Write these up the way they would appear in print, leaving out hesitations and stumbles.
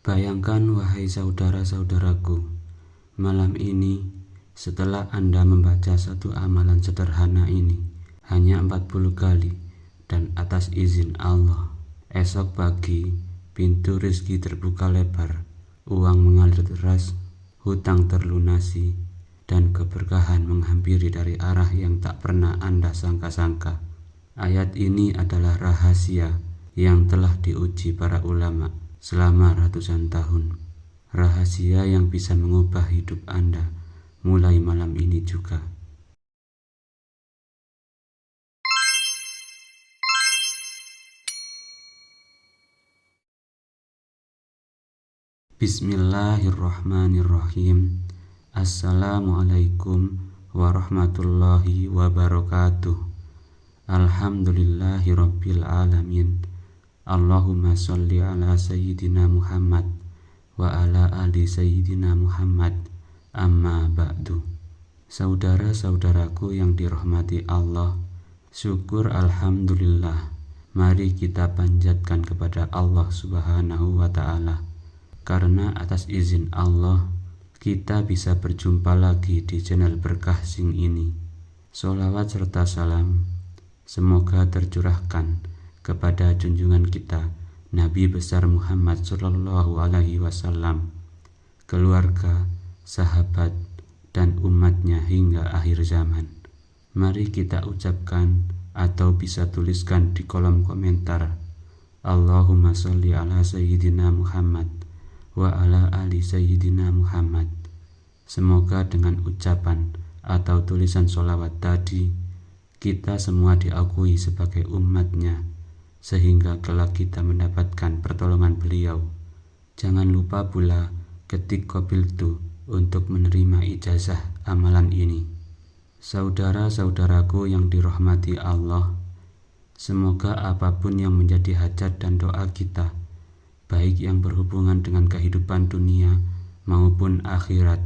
Bayangkan wahai saudara-saudaraku, malam ini setelah Anda membaca satu amalan sederhana ini hanya 40 kali dan atas izin Allah, esok pagi pintu rezeki terbuka lebar, uang mengalir deras, hutang terlunasi, dan keberkahan menghampiri dari arah yang tak pernah Anda sangka-sangka. Ayat ini adalah rahasia yang telah diuji para ulama selama ratusan tahun. Rahasia yang bisa mengubah hidup Anda mulai malam ini juga. Bismillahirrahmanirrahim. Assalamualaikum warahmatullahi wabarakatuh. Alhamdulillahirabbil alamin. Allahumma sholli ala sayyidina Muhammad wa ala ali sayyidina Muhammad, amma ba'du. Saudara-saudaraku yang dirahmati Allah, syukur alhamdulillah. Mari kita panjatkan kepada Allah Subhanahu wa ta'ala, karena atas izin Allah kita bisa berjumpa lagi di channel Berkah Sing ini. Sholawat serta salam semoga tercurahkan kepada junjungan kita Nabi besar Muhammad Sallallahu Alaihi Wasallam, keluarga, sahabat, dan umatnya hingga akhir zaman. Mari kita ucapkan atau bisa tuliskan di kolom komentar, Allahumma sholli ala sayyidina Muhammad wa ala ali sayyidina Muhammad. Semoga dengan ucapan atau tulisan sholawat tadi kita semua diakui sebagai umatnya, sehingga kelak kita mendapatkan pertolongan beliau. Jangan lupa pula ketik qabiltu untuk menerima ijazah amalan ini. Saudara-saudaraku yang dirahmati Allah, semoga apapun yang menjadi hajat dan doa kita, baik yang berhubungan dengan kehidupan dunia maupun akhirat,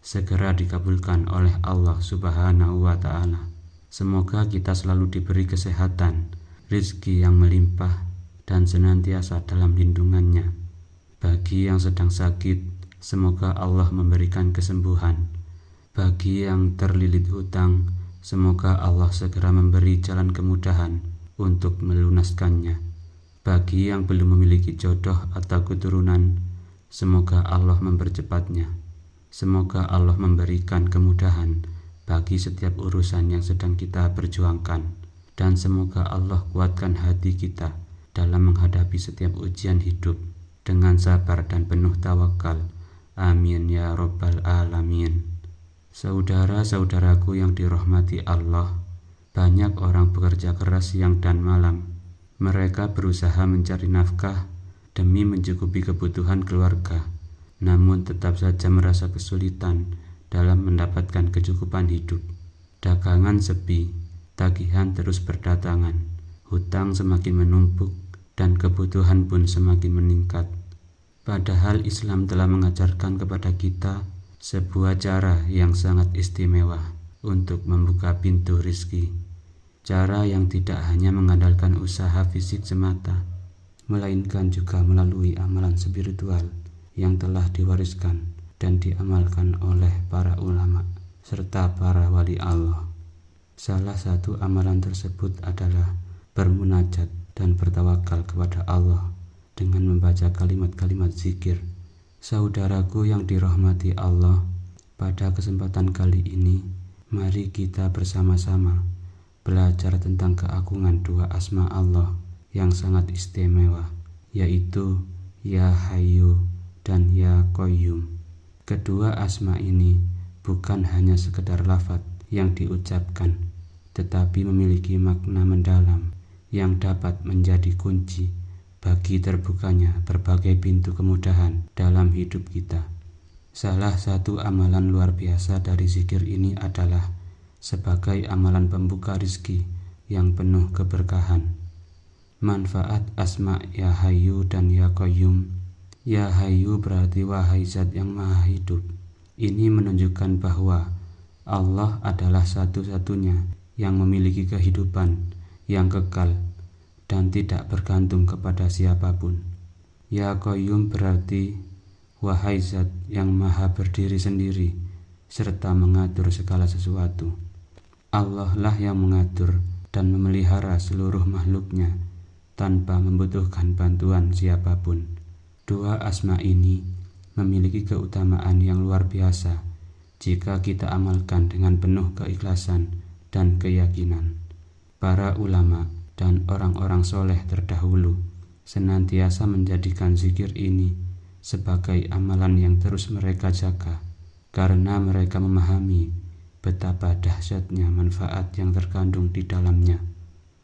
segera dikabulkan oleh Allah Subhanahu wa ta'ala. Semoga kita selalu diberi kesehatan, rizki yang melimpah, dan senantiasa dalam lindungannya. Bagi yang sedang sakit, semoga Allah memberikan kesembuhan. Bagi yang terlilit hutang, semoga Allah segera memberi jalan kemudahan untuk melunaskannya. Bagi yang belum memiliki jodoh atau keturunan, semoga Allah mempercepatnya. Semoga Allah memberikan kemudahan bagi setiap urusan yang sedang kita perjuangkan, dan semoga Allah kuatkan hati kita dalam menghadapi setiap ujian hidup dengan sabar dan penuh tawakal. Amin ya Rabbal Alamin. Saudara-saudaraku yang dirahmati Allah, banyak orang bekerja keras siang dan malam. Mereka berusaha mencari nafkah demi mencukupi kebutuhan keluarga, namun tetap saja merasa kesulitan dalam mendapatkan kecukupan hidup. Dagangan sepi, tagihan terus berdatangan, hutang semakin menumpuk, dan kebutuhan pun semakin meningkat. Padahal Islam telah mengajarkan kepada kita sebuah cara yang sangat istimewa untuk membuka pintu rizki. Cara yang tidak hanya mengandalkan usaha fisik semata, melainkan juga melalui amalan spiritual yang telah diwariskan dan diamalkan oleh para ulama serta para wali Allah. Salah satu amalan tersebut adalah bermunajat dan bertawakal kepada Allah dengan membaca kalimat-kalimat zikir. Saudaraku yang dirahmati Allah, pada kesempatan kali ini mari kita bersama-sama belajar tentang keagungan dua asma Allah yang sangat istimewa, yaitu Ya Hayyu dan Ya Qayyum. Kedua asma ini bukan hanya sekedar lafaz yang diucapkan, tetapi memiliki makna mendalam yang dapat menjadi kunci bagi terbukanya berbagai pintu kemudahan dalam hidup kita. Salah satu amalan luar biasa dari zikir ini adalah sebagai amalan pembuka rizki yang penuh keberkahan. Manfaat asma Ya Hayyu dan Ya Qayyum. Ya Hayyu berarti wahai zat yang maha hidup. Ini menunjukkan bahwa Allah adalah satu-satunya yang memiliki kehidupan yang kekal dan tidak bergantung kepada siapapun. Ya Qayyum berarti wahai Zat yang maha berdiri sendiri serta mengatur segala sesuatu. Allah lah yang mengatur dan memelihara seluruh makhluknya tanpa membutuhkan bantuan siapapun. Dua asma ini memiliki keutamaan yang luar biasa jika kita amalkan dengan penuh keikhlasan dan keyakinan. Para ulama dan orang-orang soleh terdahulu senantiasa menjadikan zikir ini sebagai amalan yang terus mereka jaga, karena mereka memahami betapa dahsyatnya manfaat yang terkandung di dalamnya.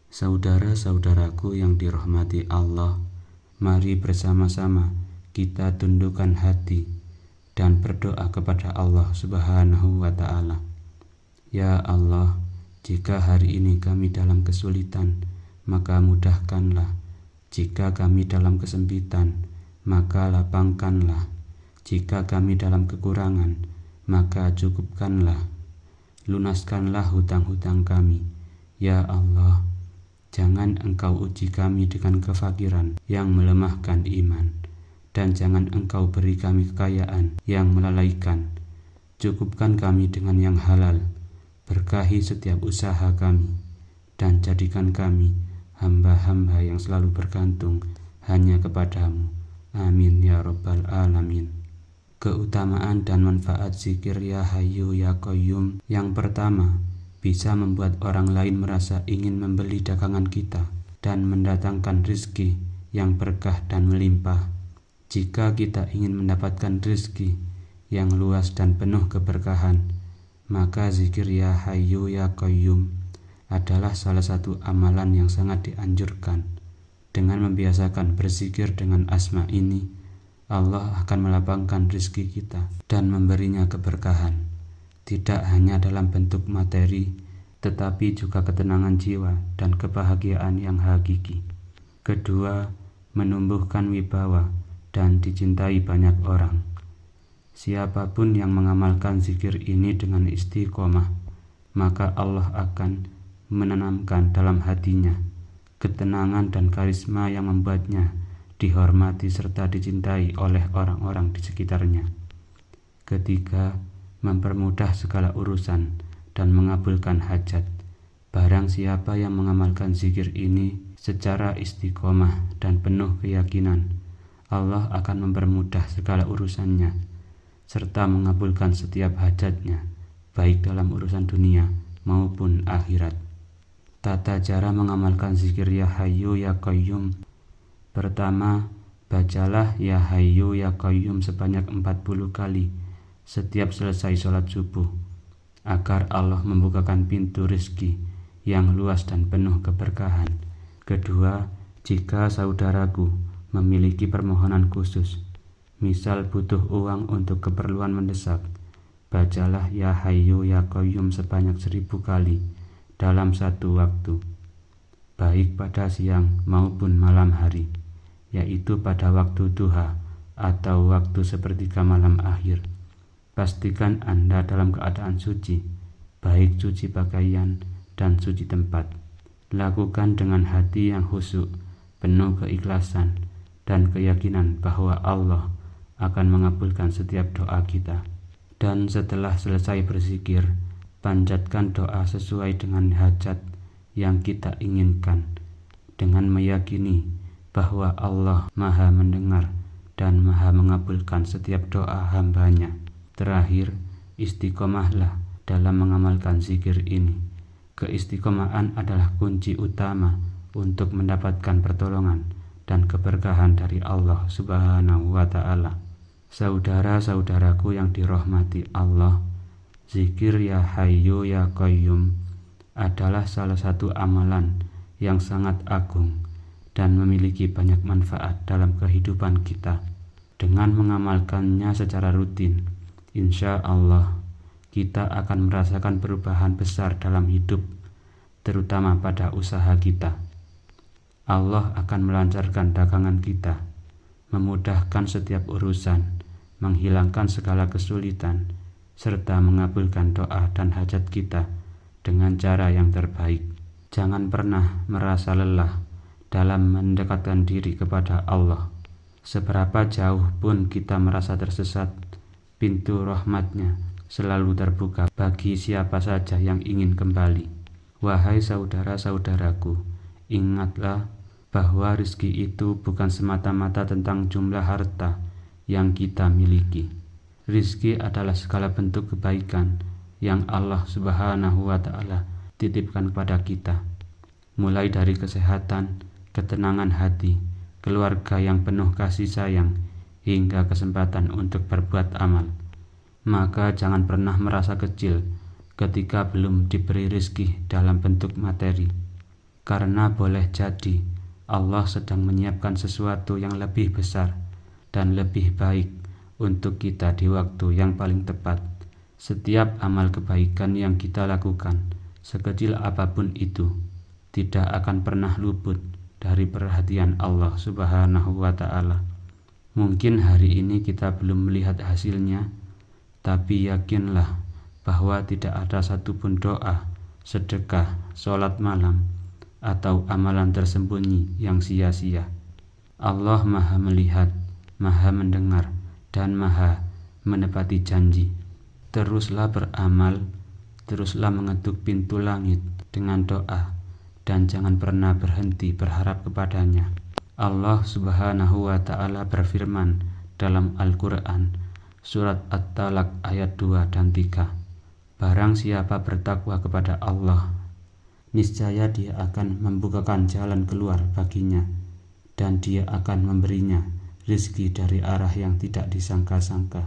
Saudara-saudaraku yang dirahmati Allah, mari bersama-sama kita tundukkan hati dan berdoa kepada Allah Subhanahu wa Ta'ala. Ya Allah, jika hari ini kami dalam kesulitan, maka mudahkanlah. Jika kami dalam kesempitan, maka lapangkanlah. Jika kami dalam kekurangan, maka cukupkanlah. Lunaskanlah hutang-hutang kami. Ya Allah, jangan Engkau uji kami dengan kefakiran yang melemahkan iman, dan jangan Engkau beri kami kekayaan yang melalaikan. Cukupkan kami dengan yang halal, berkahi setiap usaha kami, dan jadikan kami hamba-hamba yang selalu bergantung hanya kepadamu. Amin ya Rabbal Alamin. Keutamaan dan manfaat zikir Ya Hayyu Ya Qayyum. Yang pertama, bisa membuat orang lain merasa ingin membeli dagangan kita dan mendatangkan rizki yang berkah dan melimpah. Jika kita ingin mendapatkan rizki yang luas dan penuh keberkahan, maka zikir Ya Hayyu Ya Qayyum adalah salah satu amalan yang sangat dianjurkan. Dengan membiasakan berzikir dengan asma ini, Allah akan melapangkan rizki kita dan memberinya keberkahan, tidak hanya dalam bentuk materi, tetapi juga ketenangan jiwa dan kebahagiaan yang hakiki. Kedua, menumbuhkan wibawa dan dicintai banyak orang. Siapapun yang mengamalkan zikir ini dengan istiqomah, maka Allah akan menanamkan dalam hatinya ketenangan dan karisma yang membuatnya dihormati serta dicintai oleh orang-orang di sekitarnya. Ketiga, mempermudah segala urusan dan mengabulkan hajat. Barang siapa yang mengamalkan zikir ini secara istiqomah dan penuh keyakinan, Allah akan mempermudah segala urusannya serta mengabulkan setiap hajatnya, baik dalam urusan dunia maupun akhirat. Tata cara mengamalkan zikir Ya Hayyu Ya Qayyum. Pertama, bacalah Ya Hayyu Ya Qayyum sebanyak 40 kali setiap selesai sholat subuh, agar Allah membukakan pintu rezeki yang luas dan penuh keberkahan. Kedua, jika saudaraku memiliki permohonan khusus, misal butuh uang untuk keperluan mendesak, bacalah Ya Hayyu Ya Qayyum sebanyak 1000 kali dalam satu waktu, baik pada siang maupun malam hari, yaitu pada waktu duha atau waktu sepertiga malam akhir. Pastikan Anda dalam keadaan suci, baik suci pakaian dan suci tempat. Lakukan dengan hati yang khusyuk, penuh keikhlasan dan keyakinan bahwa Allah akan mengabulkan setiap doa kita. Dan setelah selesai berzikir, panjatkan doa sesuai dengan hajat yang kita inginkan, dengan meyakini bahwa Allah Maha mendengar dan Maha mengabulkan setiap doa hambanya. Terakhir, istiqomahlah dalam mengamalkan zikir ini. Keistiqomahan adalah kunci utama untuk mendapatkan pertolongan dan keberkahan dari Allah Subhanahu wa Ta'ala. Saudara-saudaraku yang dirahmati Allah, zikir Ya Hayyu Ya Qayyum adalah salah satu amalan yang sangat agung dan memiliki banyak manfaat dalam kehidupan kita. Dengan mengamalkannya secara rutin, insya Allah kita akan merasakan perubahan besar dalam hidup, terutama pada usaha kita. Allah akan melancarkan dagangan kita, memudahkan setiap urusan, menghilangkan segala kesulitan, serta mengabulkan doa dan hajat kita dengan cara yang terbaik. Jangan pernah merasa lelah dalam mendekatkan diri kepada Allah. Seberapa jauh pun kita merasa tersesat, pintu rahmat-Nya selalu terbuka bagi siapa saja yang ingin kembali. Wahai saudara-saudaraku, ingatlah bahwa rizki itu bukan semata-mata tentang jumlah harta yang kita miliki. Rizki adalah segala bentuk kebaikan yang Allah Subhanahu wa Ta'ala titipkan kepada kita, mulai dari kesehatan, ketenangan hati, keluarga yang penuh kasih sayang, hingga kesempatan untuk berbuat amal. Maka jangan pernah merasa kecil ketika belum diberi rizki dalam bentuk materi, karena boleh jadi Allah sedang menyiapkan sesuatu yang lebih besar dan lebih baik untuk kita di waktu yang paling tepat. Setiap amal kebaikan yang kita lakukan, sekecil apapun itu, tidak akan pernah luput dari perhatian Allah Subhanahu wa Ta'ala. Mungkin hari ini kita belum melihat hasilnya, tapi yakinlah bahwa tidak ada satupun doa, sedekah, sholat malam, atau amalan tersembunyi yang sia-sia. Allah Maha melihat, Maha mendengar, dan Maha menepati janji. Teruslah beramal, teruslah mengetuk pintu langit dengan doa, dan jangan pernah berhenti berharap kepadanya. Allah Subhanahu wa Ta'ala berfirman dalam Al-Quran, surat At-Talaq ayat 2 dan 3. Barang siapa bertakwa kepada Allah, niscaya Dia akan membukakan jalan keluar baginya, dan Dia akan memberinya rizki dari arah yang tidak disangka-sangka.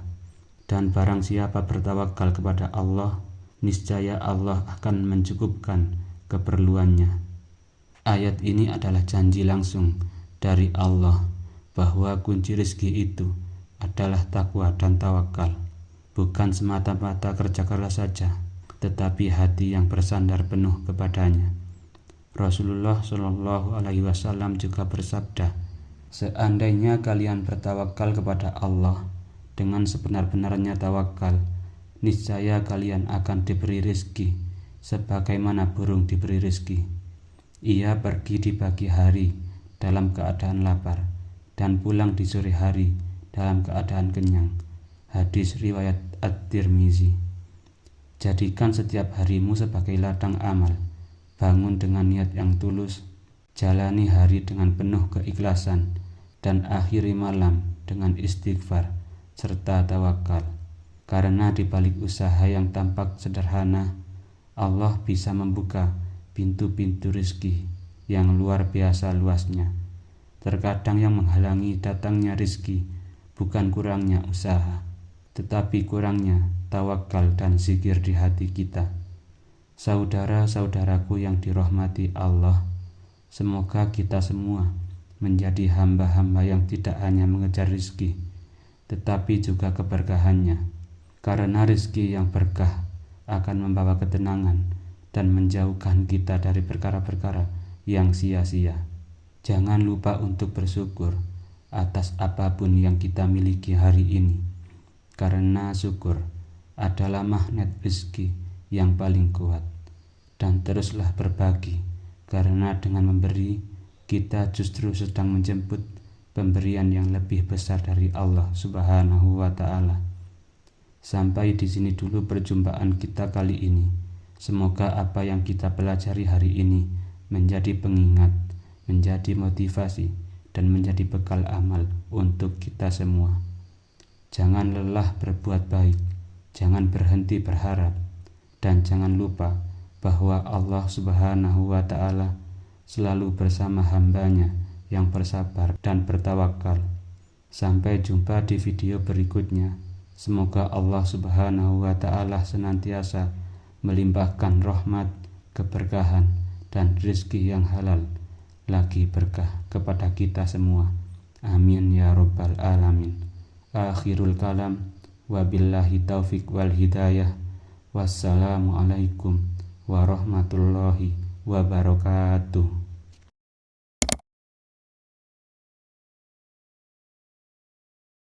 Dan barang siapa bertawakal kepada Allah, niscaya Allah akan mencukupkan keperluannya. Ayat ini adalah janji langsung dari Allah bahwa kunci rizki itu adalah takwa dan tawakal. Bukan semata-mata kerja keras saja, tetapi hati yang bersandar penuh kepadanya. Rasulullah Shallallahu Alaihi Wasallam juga bersabda, seandainya kalian bertawakal kepada Allah dengan sebenar-benarnya tawakal, niscaya kalian akan diberi rizki sebagaimana burung diberi rizki. Ia pergi di pagi hari dalam keadaan lapar dan pulang di sore hari dalam keadaan kenyang. Hadis riwayat At-Tirmizi. Jadikan setiap harimu sebagai ladang amal. Bangun dengan niat yang tulus, jalani hari dengan penuh keikhlasan, dan akhiri malam dengan istighfar serta tawakal. Karena di balik usaha yang tampak sederhana, Allah bisa membuka pintu-pintu rizki yang luar biasa luasnya. Terkadang yang menghalangi datangnya rizki bukan kurangnya usaha, tetapi kurangnya tawakal dan zikir di hati kita. Saudara-saudaraku yang dirahmati Allah, semoga kita semua menjadi hamba-hamba yang tidak hanya mengejar rizki, tetapi juga keberkahannya. Karena rizki yang berkah akan membawa ketenangan dan menjauhkan kita dari perkara-perkara yang sia-sia. Jangan lupa untuk bersyukur atas apapun yang kita miliki hari ini, karena syukur adalah magnet rezeki yang paling kuat. Dan teruslah berbagi, karena dengan memberi, kita justru sedang menjemput pemberian yang lebih besar dari Allah Subhanahu wa Ta'ala. Sampai di sini dulu perjumpaan kita kali ini. Semoga apa yang kita pelajari hari ini menjadi pengingat, menjadi motivasi, dan menjadi bekal amal untuk kita semua. Jangan lelah berbuat baik, jangan berhenti berharap, dan jangan lupa bahwa Allah Subhanahu wa Ta'ala selalu bersama hambanya yang bersabar dan bertawakal. Sampai jumpa di video berikutnya. Semoga Allah Subhanahu wa Ta'ala senantiasa melimpahkan rahmat, keberkahan, dan rizki yang halal lagi berkah kepada kita semua. Amin ya rabbal alamin. Akhirul kalam, wabillahi taufik wal hidayah. Wassalamualaikum warahmatullahi wabarakatuh.